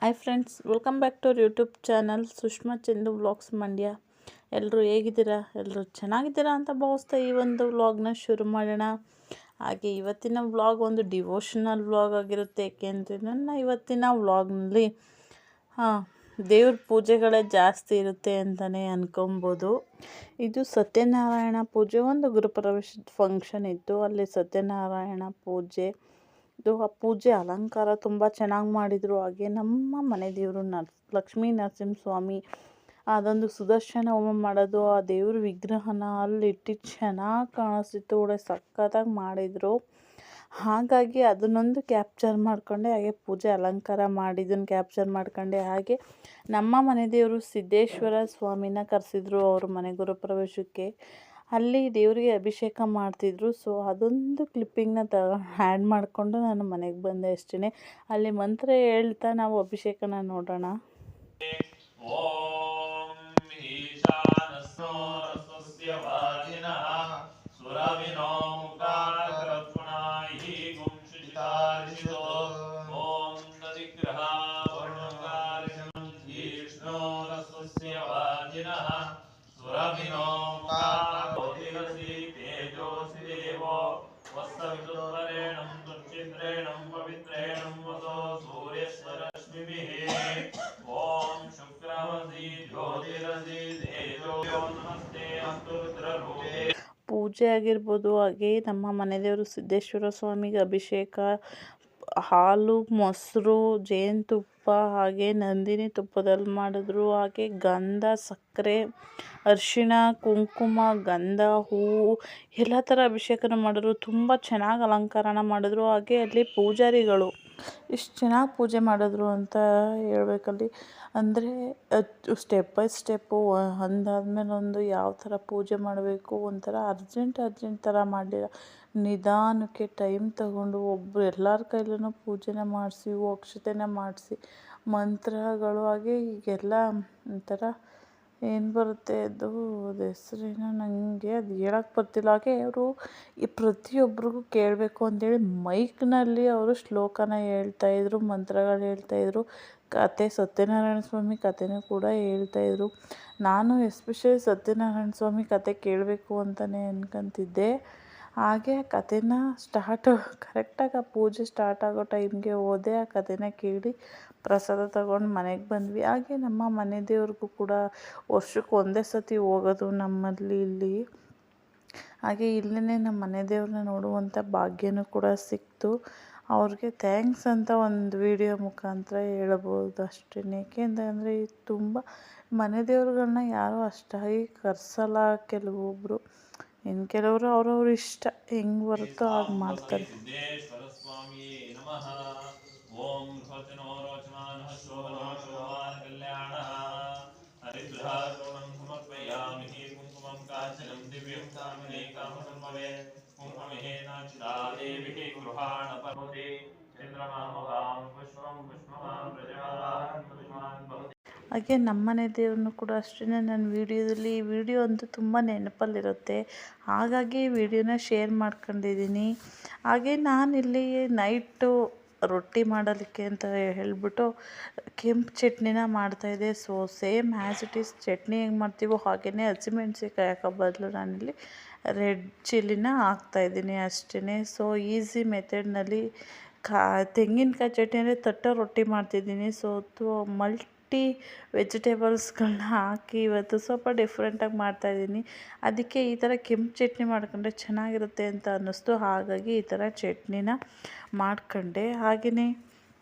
Hi friends, welcome back to our YouTube channel Sushma Chandu vlogs Mandya. ಎಲ್ಲರೂ ಹೇಗಿದ್ದೀರಾ? ಎಲ್ಲರೂ ಚೆನ್ನಾಗಿದ್ದೀರಾ ಅಂತ ಭಾವಿಸ್ತಾ ಈ ಒಂದು ವ್ಲಾಗ್ನ ಶುರು ಮಾಡೋಣ. ಹಾಗೆ ಇವತ್ತಿನ ವ್ಲಾಗ್ ಒಂದು ಡಿವೋಷನಲ್ ವ್ಲಾಗ್ ಆಗಿರುತ್ತೆ. ಏಕೆಂದರೆ ನನ್ನ ಇವತ್ತಿನ ವ್ಲಾಗ್ನಲ್ಲಿ ದೇವ್ರ ಪೂಜೆಗಳೇ ಜಾಸ್ತಿ ಇರುತ್ತೆ ಅಂತಲೇ ಅಂದ್ಕೊಬೋದು. ಇದು ಸತ್ಯನಾರಾಯಣ ಪೂಜೆ, ಒಂದು ಗೃಹಪ್ರವೇಶದ ಫಂಕ್ಷನ್ ಇತ್ತು. ಅಲ್ಲಿ ಸತ್ಯನಾರಾಯಣ ಪೂಜೆ ಆ ಪೂಜೆ ಅಲಂಕಾರ ತುಂಬ ಚೆನ್ನಾಗಿ ಮಾಡಿದರು. ಹಾಗೆ ನಮ್ಮ ಮನೆ ದೇವರು ಲಕ್ಷ್ಮೀ ನರಸಿಂಹಸ್ವಾಮಿ ಅದೊಂದು ಸುದರ್ಶನ ಹೋಮ ಮಾಡೋದು, ಆ ದೇವ್ರ ವಿಗ್ರಹನ ಅಲ್ಲಿ ಇಟ್ಟಿದ್ದು ಚೆನ್ನಾಗಿ ಕಾಣಿಸ್ತಿತ್ತು. ಒಳ್ಳೆ ಸಖತ್ತಾಗಿ ಮಾಡಿದರು. ಹಾಗಾಗಿ ಅದನ್ನೊಂದು ಕ್ಯಾಪ್ಚರ್ ಮಾಡಿಕೊಂಡೆ. ಹಾಗೆ ಪೂಜೆ ಅಲಂಕಾರ ಮಾಡಿದ್ದನ್ನು ಕ್ಯಾಪ್ಚರ್ ಮಾಡ್ಕೊಂಡೆ. ಹಾಗೆ ನಮ್ಮ ಮನೆ ದೇವರು ಸಿದ್ದೇಶ್ವರ ಸ್ವಾಮಿನ ಕರೆಸಿದ್ರು ಅವ್ರ ಮನೆ ಗೃಹಪ್ರವೇಶಕ್ಕೆ. ಅಲ್ಲಿ ದೇವರಿಗೆ ಅಭಿಷೇಕ ಮಾಡ್ತಿದ್ರು. ಸೊ ಅದೊಂದು ಕ್ಲಿಪ್ಪಿಂಗ್ನ ಆ್ಯಡ್ ಮಾಡಿಕೊಂಡು ನಾನು ಮನೆಗೆ ಬಂದೆ ಅಷ್ಟೇ. ಅಲ್ಲಿ ಮಂತ್ರ ಹೇಳ್ತಾ ನಾವು ಅಭಿಷೇಕನ ನೋಡೋಣ. ಪೂಜೆ ಆಗಿರ್ಬೋದು. ಹಾಗೆ ನಮ್ಮ ಮನೆ ದೇವರು ಸಿದ್ದೇಶ್ವರ ಸ್ವಾಮಿಗೆ ಅಭಿಷೇಕ, ಹಾಲು, ಮೊಸರು, ಜೇನುತುಪ್ಪ, ಹಾಗೆ ನಂದಿನಿ ತುಪ್ಪದಲ್ಲಿ ಮಾಡಿದ್ರು. ಹಾಗೆ ಗಂಧ, ಸಕ್ಕರೆ, ಅರಿಶಿಣ, ಕುಂಕುಮ, ಗಂಧ, ಹೂವು ಎಲ್ಲ ಥರ ಅಭಿಷೇಕನ ಮಾಡಿದ್ರು. ತುಂಬ ಚೆನ್ನಾಗಿ ಅಲಂಕಾರನ ಮಾಡಿದ್ರು. ಹಾಗೆ ಅಲ್ಲಿ ಪೂಜಾರಿಗಳು ಇಷ್ಟು ಚೆನ್ನಾಗಿ ಪೂಜೆ ಮಾಡಿದ್ರು ಅಂತ ಹೇಳ್ಬೇಕಲ್ಲಿ. ಅಂದರೆ ಸ್ಟೆಪ್ ಬೈ ಸ್ಟೆಪ್ಪು ಒಂದಾದ್ಮೇಲೆ ಒಂದು ಯಾವ ಥರ ಪೂಜೆ ಮಾಡಬೇಕು, ಒಂಥರ ಅರ್ಜೆಂಟ್ ಥರ ಮಾಡಲಿಲ್ಲ. ನಿಧಾನಕ್ಕೆ ಟೈಮ್ ತಗೊಂಡು ಒಬ್ಬರು ಎಲ್ಲರ ಕೈಲೂ ಪೂಜೆನ ಮಾಡಿಸಿ, ಅಕ್ಷತೆನ ಮಾಡಿಸಿ, ಮಂತ್ರಗಳು, ಹಾಗೆ ಈಗೆಲ್ಲ ಒಂಥರ ಏನು ಬರುತ್ತೆ ಅದು ಹೆಸ್ರೇನೋ ನನಗೆ ಅದು ಹೇಳಕ್ಕೆ ಬರ್ತಿಲ್ಲ. ಹಾಗೆ ಅವರು ಈ ಪ್ರತಿಯೊಬ್ಬರಿಗೂ ಕೇಳಬೇಕು ಅಂತೇಳಿ ಮೈಕ್ನಲ್ಲಿ ಅವರು ಶ್ಲೋಕನ ಹೇಳ್ತಾಯಿದ್ರು, ಮಂತ್ರಗಳು ಹೇಳ್ತಾಯಿದ್ರು. ಕತೆ ಸತ್ಯನಾರಾಯಣ ಸ್ವಾಮಿ ಕಥೆನೂ ಕೂಡ ಹೇಳ್ತಾಯಿದ್ರು. ನಾನು ಎಸ್ಪೆಷಲಿ ಸತ್ಯನಾರಾಯಣ ಸ್ವಾಮಿ ಕತೆ ಕೇಳಬೇಕು ಅಂತಲೇ ಅನ್ಕೊತಿದ್ದೆ. ಹಾಗೆ ಕಥೆನ ಕರೆಕ್ಟಾಗಿ ಆ ಪೂಜೆ ಸ್ಟಾರ್ಟ್ ಆಗೋ ಟೈಮ್ಗೆ ಹೋದೆ. ಆ ಕಥೆನ ಕೇಳಿ ಪ್ರಸಾದ ತಗೊಂಡು ಮನೆಗೆ ಬಂದ್ವಿ. ಹಾಗೆ ನಮ್ಮ ಮನೆ ದೇವ್ರಿಗೂ ಕೂಡ ವರ್ಷಕ್ಕೆ ಒಂದೇ ಸತಿ ಹೋಗೋದು ನಮ್ಮಲ್ಲಿ ಇಲ್ಲಿ. ಹಾಗೆ ಇಲ್ಲೇ ನಮ್ಮ ಮನೆ ದೇವ್ರನ್ನ ನೋಡುವಂಥ ಭಾಗ್ಯನೂ ಕೂಡ ಸಿಕ್ತು. ಅವ್ರಿಗೆ ಥ್ಯಾಂಕ್ಸ್ ಅಂತ ಒಂದು ವಿಡಿಯೋ ಮುಖಾಂತರ ಹೇಳ್ಬೋದು ಅಷ್ಟೇ. ಏಕೆಂದರೆ ತುಂಬ ಮನೆ ದೇವ್ರುಗಳನ್ನ ಯಾರೂ ಅಷ್ಟಾಗಿ ಕರೆಸಲ್ಲ. ಕೆಲವೊಬ್ಬರು ಕೆಲವರು ಅವ್ರವ್ರ ಇಷ್ಟ ಹೆಂಗೆ ಬರುತ್ತೋ ಹಾಗೆ ಮಾಡ್ತಾರೆ. ಹಾಗೆ ನಮ್ಮನೆ ದೇವ್ರನ್ನೂ ಕೂಡ ಅಷ್ಟೇ. ನನ್ನ ವೀಡಿಯೋದಲ್ಲಿ ಈ ವಿಡಿಯೋ ಅಂತೂ ತುಂಬ ನೆನಪಲ್ಲಿರುತ್ತೆ. ಹಾಗಾಗಿ ವಿಡಿಯೋನ ಶೇರ್ ಮಾಡ್ಕೊಂಡಿದ್ದೀನಿ. ಹಾಗೆ ನಾನಿಲ್ಲಿ ನೈಟು ರೊಟ್ಟಿ ಮಾಡೋದಕ್ಕೆ ಅಂತ ಹೇಳಿಬಿಟ್ಟು ಕೆಂಪು ಚಟ್ನಿನ ಮಾಡ್ತಾಯಿದ್ದೆ. So same as it is chutney ಹೆಂಗೆ ಮಾಡ್ತೀವೋ ಹಾಗೆಯೇ ಹಸಿಮೆಣ್ಸಿನ್ಕಾಯಿ ಹಾಕೋ ಬದಲು ನಾನಿಲ್ಲಿ ರೆಡ್ ಚಿಲ್ಲಿನ ಹಾಕ್ತಾಯಿದ್ದೀನಿ ಅಷ್ಟೇ. ಸೊ ಈಸಿ ಮೆಥಡ್ನಲ್ಲಿ ತೆಂಗಿನಕಾಯಿ ಚಟ್ನಿ ಅಂದರೆ ತಟ್ಟೋ ರೊಟ್ಟಿ ಮಾಡ್ತಿದ್ದೀನಿ. ಸೊ ವೆಜಿಟೇಬಲ್ಸ್ಗಳನ್ನ ಹಾಕಿ ಇವತ್ತು ಸ್ವಲ್ಪ ಡಿಫ್ರೆಂಟಾಗಿ ಮಾಡ್ತಾಯಿದ್ದೀನಿ. ಅದಕ್ಕೆ ಈ ಥರ ಕೆಂಪು ಚಟ್ನಿ ಮಾಡ್ಕೊಂಡ್ರೆ ಚೆನ್ನಾಗಿರುತ್ತೆ ಅಂತ ಅನ್ನಿಸ್ತು. ಹಾಗಾಗಿ ಈ ಥರ ಚಟ್ನಿನ ಮಾಡ್ಕೊಂಡೆ. ಹಾಗೆಯೇ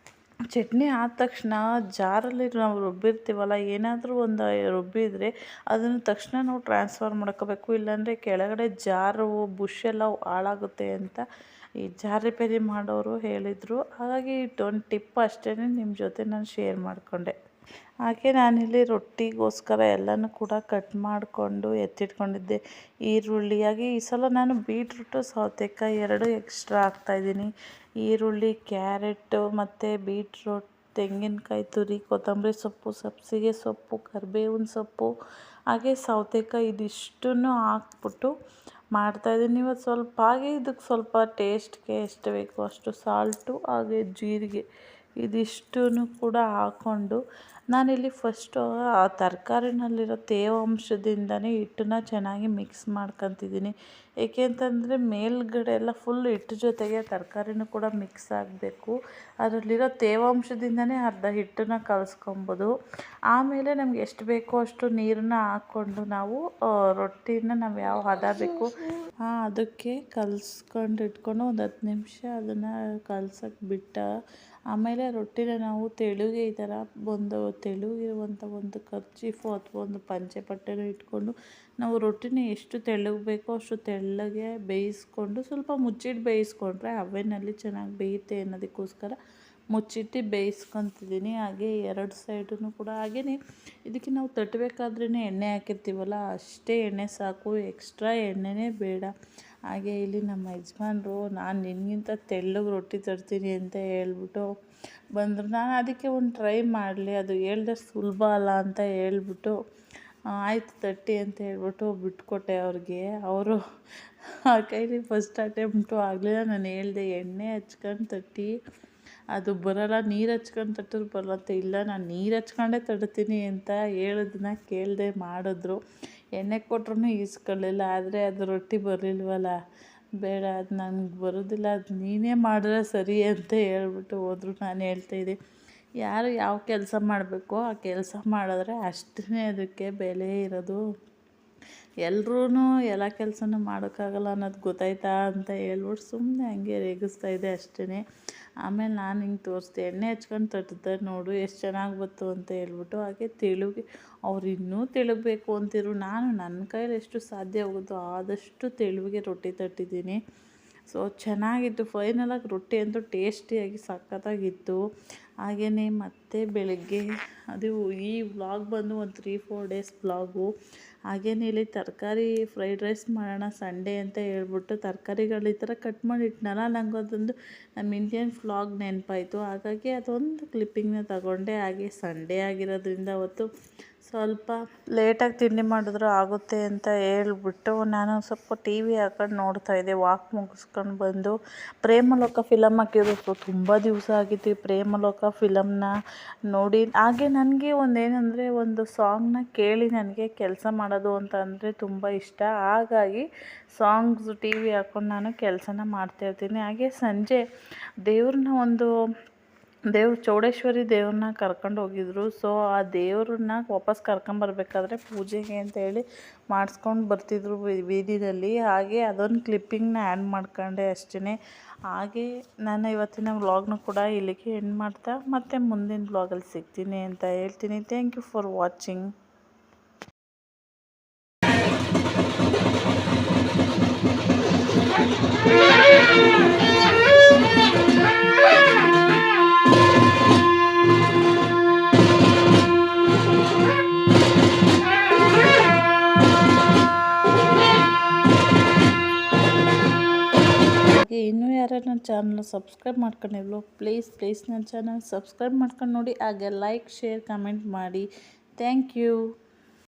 ಚಟ್ನಿ ಆದ ತಕ್ಷಣ ಜಾರಲ್ಲಿ ನಾವು ರುಬ್ಬಿರ್ತೀವಲ್ಲ, ಏನಾದರೂ ಒಂದು ರುಬ್ಬಿದರೆ ಅದನ್ನು ತಕ್ಷಣ ನಾವು ಟ್ರಾನ್ಸ್ಫರ್ ಮಾಡ್ಕೋಬೇಕು. ಇಲ್ಲಾಂದರೆ ಕೆಳಗಡೆ ಜಾರು ಬುಷೆಲ್ಲ ಹಾಳಾಗುತ್ತೆ ಅಂತ ಈ ಜಾರ್ ರಿಪೇರಿ ಮಾಡೋರು ಹೇಳಿದರು. ಹಾಗಾಗಿ ಒಂದು ಟಿಪ್ ಅಷ್ಟೇ ನಿಮ್ಮ ಜೊತೆ ನಾನು ಶೇರ್ ಮಾಡಿಕೊಂಡೆ. ಹಾಗೆ ನಾನಿಲ್ಲಿ ರೊಟ್ಟಿಗೋಸ್ಕರ ಎಲ್ಲನೂ ಕೂಡ ಕಟ್ ಮಾಡಿಕೊಂಡು ಎತ್ತಿಟ್ಕೊಂಡಿದ್ದೆ. ಈರುಳ್ಳಿ, ಹಾಗೆ ಈ ಸಲ ನಾನು ಬೀಟ್ರೂಟು ಸೌತೆಕಾಯಿ ಎರಡು ಎಕ್ಸ್ಟ್ರಾ ಹಾಕ್ತಾಯಿದ್ದೀನಿ. ಈರುಳ್ಳಿ, ಕ್ಯಾರೆಟು ಮತ್ತು ಬೀಟ್ರೂಟ್, ತೆಂಗಿನಕಾಯಿ ತುರಿ, ಕೊತ್ತಂಬರಿ ಸೊಪ್ಪು, ಸಬ್ಬಸಿಗೆ ಸೊಪ್ಪು, ಕರಿಬೇವಿನ ಸೊಪ್ಪು, ಹಾಗೆ ಸೌತೆಕಾಯಿ ಇದಿಷ್ಟನ್ನು ಹಾಕ್ಬಿಟ್ಟು ಮಾಡ್ತಾಯಿದ್ದೀನಿ. ಇವತ್ತು ಸ್ವಲ್ಪ ಹಾಗೆ ಇದಕ್ಕೆ ಸ್ವಲ್ಪ ಟೇಸ್ಟ್ಗೆ ಎಷ್ಟು ಬೇಕೋ ಅಷ್ಟು ಸಾಲ್ಟು, ಹಾಗೆ ಜೀರಿಗೆ ಇದಿಷ್ಟನ್ನು ಕೂಡ ಹಾಕ್ಕೊಂಡು ನಾನಿಲ್ಲಿ ಫಸ್ಟು ಆ ತರಕಾರಿನಲ್ಲಿರೋ ತೇವಾಂಶದಿಂದನೇ ಹಿಟ್ಟನ್ನ ಚೆನ್ನಾಗಿ ಮಿಕ್ಸ್ ಮಾಡ್ಕೊತಿದ್ದೀನಿ. ಏಕೆ ಅಂತಂದರೆ ಮೇಲ್ಗಡೆ ಎಲ್ಲ ಫುಲ್ ಹಿಟ್ಟು ಜೊತೆಗೆ ತರಕಾರಿನೂ ಕೂಡ ಮಿಕ್ಸ್ ಆಗಬೇಕು. ಅದರಲ್ಲಿರೋ ತೇವಾಂಶದಿಂದನೇ ಅರ್ಧ ಹಿಟ್ಟನ್ನು ಕಲಸ್ಕೊಬೋದು. ಆಮೇಲೆ ನಮ್ಗೆ ಎಷ್ಟು ಬೇಕೋ ಅಷ್ಟು ನೀರನ್ನ ಹಾಕ್ಕೊಂಡು ನಾವು ರೊಟ್ಟಿನ ನಾವು ಯಾವ ಹದ ಬೇಕು ಅದಕ್ಕೆ ಕಲಸ್ಕೊಂಡು ಇಟ್ಕೊಂಡು ಒಂದು 10 ನಿಮಿಷ ಅದನ್ನು ಕಲ್ಸಕ್ಕೆ ಬಿಟ್ಟು ಆಮೇಲೆ ರೊಟ್ಟಿನ ನಾವು ತೆಳುಗೆ ಈ ಥರ ಒಂದು ತೆಳುಗಿರುವಂಥ ಒಂದು ಕರ್ಚೀಫು ಅಥವಾ ಒಂದು ಪಂಚೆ ಪಟ್ಟೆನೂ ಇಟ್ಕೊಂಡು ನಾವು ರೊಟ್ಟಿನ ಎಷ್ಟು ತೆಳ್ಳಗೆ ಬೇಕೋ ಅಷ್ಟು ತೆಳ್ಳಗೆ ಬೇಯಿಸ್ಕೊಂಡು ಸ್ವಲ್ಪ ಮುಚ್ಚಿಟ್ಟು ಬೇಯಿಸ್ಕೊಂಡ್ರೆ ಅವೆನಲ್ಲಿ ಚೆನ್ನಾಗಿ ಬೇಯುತ್ತೆ ಅನ್ನೋದಕ್ಕೋಸ್ಕರ ಮುಚ್ಚಿಟ್ಟು ಬೇಯಿಸ್ಕೊತಿದ್ದೀನಿ. ಹಾಗೆ 2 ಸೈಡೂ ಕೂಡ ಹಾಗೆಯೇ ಇದಕ್ಕೆ ನಾವು ತಟ್ಟಬೇಕಾದ್ರೇ ಎಣ್ಣೆ ಹಾಕಿರ್ತೀವಲ್ಲ ಅಷ್ಟೇ ಎಣ್ಣೆ ಸಾಕು, ಎಕ್ಸ್ಟ್ರಾ ಎಣ್ಣೆನೇ ಬೇಡ. ಹಾಗೆ ಇಲ್ಲಿ ನಮ್ಮ ಯಜಮಾನ್ರು ನಾನು ನಿನಗಿಂತ ತೆಳ್ಳಗೆ ರೊಟ್ಟಿ ತರ್ತೀನಿ ಅಂತ ಹೇಳ್ಬಿಟ್ಟು ಬಂದರು. ನಾನು ಅದಕ್ಕೆ ಒಂದು ಟ್ರೈ ಮಾಡಲಿ, ಅದು ಹೇಳ್ದೆ ಸುಲಭ ಅಲ್ಲ ಅಂತ ಹೇಳ್ಬಿಟ್ಟು ಆಯಿತು ತಟ್ಟಿ ಅಂತ ಹೇಳ್ಬಿಟ್ಟು ಬಿಟ್ಕೊಟ್ಟೆ ಅವ್ರಿಗೆ. ಅವರು ಆ ಕೈಲಿ ಫಸ್ಟ್ ಅಟೆಂಪ್ಟು ಆಗಲಿಲ್ಲ. ನಾನು ಹೇಳಿದೆ ಎಣ್ಣೆ ಹಚ್ಕೊಂಡು ತಟ್ಟಿ ಅದು ಬರೋಲ್ಲ, ನೀರು ಹಚ್ಕೊಂಡು ತಟ್ಟಿದ್ರು ಬರಲ್ಲ ಅಂತ. ಇಲ್ಲ ನಾನು ನೀರು ಹಚ್ಕೊಂಡೇ ತಡ್ತೀನಿ ಅಂತ ಹೇಳೋದನ್ನ ಕೇಳದೆ ಮಾಡಿದ್ರು. ಎಣ್ಣೆ ಕೊಟ್ರೂ ಈಸ್ಕೊಳ್ಳಿಲ್ಲ, ಆದರೆ ಅದು ರೊಟ್ಟಿ ಬರಲಿಲ್ವಲ್ಲ, ಬೇಡ ಅದು ನನಗೆ ಬರೋದಿಲ್ಲ, ಅದು ನೀನೇ ಮಾಡಿದ್ರೆ ಸರಿ ಅಂತ ಹೇಳ್ಬಿಟ್ಟು ಹೋದ್ರು. ನಾನು ಹೇಳ್ತಾಯಿದ್ದೆ ಯಾರು ಯಾವ ಕೆಲಸ ಮಾಡಬೇಕೋ ಆ ಕೆಲಸ ಮಾಡಿದ್ರೆ ಅಷ್ಟೇ ಅದಕ್ಕೆ ಬೆಲೆ ಇರೋದು. ಎಲ್ಲರೂ ಎಲ್ಲ ಕೆಲಸನೂ ಮಾಡೋಕ್ಕಾಗಲ್ಲ ಅನ್ನೋದು ಗೊತ್ತಾಯ್ತಾ ಅಂತ ಹೇಳ್ಬಿಟ್ಟು ಸುಮ್ಮನೆ ಹಂಗೆ ರೇಗಿಸ್ತಾಯಿದ್ದೆ ಅಷ್ಟೇ. ಆಮೇಲೆ ನಾನು ಹಿಂಗೆ ತೋರಿಸ್ದೆ, ಎಣ್ಣೆ ಹಚ್ಕೊಂಡು ತಟ್ಟಿದ್ದೆ ನೋಡು ಎಷ್ಟು ಚೆನ್ನಾಗಿ ಬಂತು ಅಂತ ಹೇಳ್ಬಿಟ್ಟು. ಹಾಗೆ ತೆಳುಗೆ ಅವ್ರು ಇನ್ನೂ ತೆಳುಗಬೇಕು ಅಂತಿದ್ರು. ನಾನು ನನ್ನ ಕೈಯಲ್ಲಿ ಎಷ್ಟು ಸಾಧ್ಯ ಆಗುತ್ತೋ ಆದಷ್ಟು ತೆಳುವಿಗೆ ರೊಟ್ಟಿ ತಟ್ಟಿದ್ದೀನಿ. ಸೊ ಚೆನ್ನಾಗಿತ್ತು. ಫೈನಲಾಗಿ ರೊಟ್ಟಿ ಅಂತೂ ಟೇಸ್ಟಿಯಾಗಿ ಸಖತ್ತಾಗಿತ್ತು. ಹಾಗೆಯೇ ಮತ್ತೆ ಬೆಳಗ್ಗೆ ಅದು ಈ ವ್ಲಾಗ್ ಬಂದು ಒಂದು 3-4 ಡೇಸ್ ವ್ಲಾಗು. ಹಾಗೆಯೇ ಇಲ್ಲಿ ತರಕಾರಿ ಫ್ರೈಡ್ ರೈಸ್ ಮಾಡೋಣ ಸಂಡೇ ಅಂತ ಹೇಳ್ಬಿಟ್ಟು ತರಕಾರಿಗಳು ಈ ಥರ ಕಟ್ ಮಾಡಿ ಇಟ್ನಲ್ಲ, ನಂಗೆ ಅದೊಂದು ನಮ್ಮ ಇಂಡಿಯನ್ ವ್ಲಾಗ್ ನೆನಪಾಯಿತು. ಹಾಗಾಗಿ ಅದೊಂದು ಕ್ಲಿಪ್ಪಿಂಗ್ನ ತಗೊಂಡೆ. ಹಾಗೆ ಸಂಡೇ ಆಗಿರೋದ್ರಿಂದ ಅವತ್ತು ಸ್ವಲ್ಪ ಲೇಟಾಗಿ ತಿಂಡಿ ಮಾಡಿದ್ರು ಆಗುತ್ತೆ ಅಂತ ಹೇಳ್ಬಿಟ್ಟು ನಾನು ಸ್ವಲ್ಪ ಟಿ ವಿ ಹಾಕೊಂಡು ನೋಡ್ತಾಯಿದ್ದೆ. ವಾಕ್ ಮುಗಿಸ್ಕೊಂಡು ಬಂದು ಪ್ರೇಮಲೋಕ ಫಿಲಮ್ ಹಾಕಿರೋದು ತುಂಬ ದಿವಸ ಆಗಿತ್ತು. ಈ ಪ್ರೇಮಲೋಕ ಫಿಲಮ್ನ ನೋಡಿ ಹಾಗೆ ನನಗೆ ಒಂದೇನೆಂದರೆ ಒಂದು ಸಾಂಗ್ನ ಕೇಳಿ ನನಗೆ ಕೆಲಸ ಮಾಡೋದು ಅಂತ ಅಂದರೆ ತುಂಬ ಇಷ್ಟ. ಹಾಗಾಗಿ ಸಾಂಗ್ಸ್ ಟಿ ವಿ ಹಾಕ್ಕೊಂಡು ನಾನು ಕೆಲಸನ ಮಾಡ್ತಾಯಿರ್ತೀನಿ. ಹಾಗೆ ಸಂಜೆ ದೇವ್ರು ಚೌಡೇಶ್ವರಿ ದೇವ್ರನ್ನ ಕರ್ಕೊಂಡು ಹೋಗಿದ್ರು. ಸೊ ಆ ದೇವ್ರನ್ನ ವಾಪಸ್ ಕರ್ಕೊಂಬರ್ಬೇಕಾದ್ರೆ ಪೂಜೆಗೆ ಅಂತ ಹೇಳಿ ಮಾಡಿಸ್ಕೊಂಡು ಬರ್ತಿದ್ರು ಬೀದಿನಲ್ಲಿ. ಹಾಗೆ ಅದೊಂದು ಕ್ಲಿಪ್ಪಿಂಗ್ನ ಆ್ಯಡ್ ಮಾಡ್ಕೊಂಡೆ ಅಷ್ಟೇ. ಹಾಗೆ ನಾನು ಇವತ್ತಿನ ವ್ಲಾಗ್ನ ಕೂಡ ಇಲ್ಲಿಗೆ ಎಂಡ್ ಮಾಡ್ತಾ ಮತ್ತೆ ಮುಂದಿನ ವ್ಲಾಗಲ್ಲಿ ಸಿಗ್ತೀನಿ ಅಂತ ಹೇಳ್ತೀನಿ. Thank you for watching. ಇನ್ನೂ ಯಾರು ನನ್ನ ಚಾನಲ್ ಸಬ್ಸ್ಕ್ರೈಬ್ ಮಾಡ್ಕೊಂಡಿಲ್ವೋ ಪ್ಲೀಸ್ ನನ್ನ ಚಾನಲ್ ಸಬ್ಸ್ಕ್ರೈಬ್ ಮಾಡ್ಕೊಂಡು ನೋಡಿ. ಹಾಗೆ ಲೈಕ್, ಶೇರ್, ಕಮೆಂಟ್ ಮಾಡಿ. Thank you.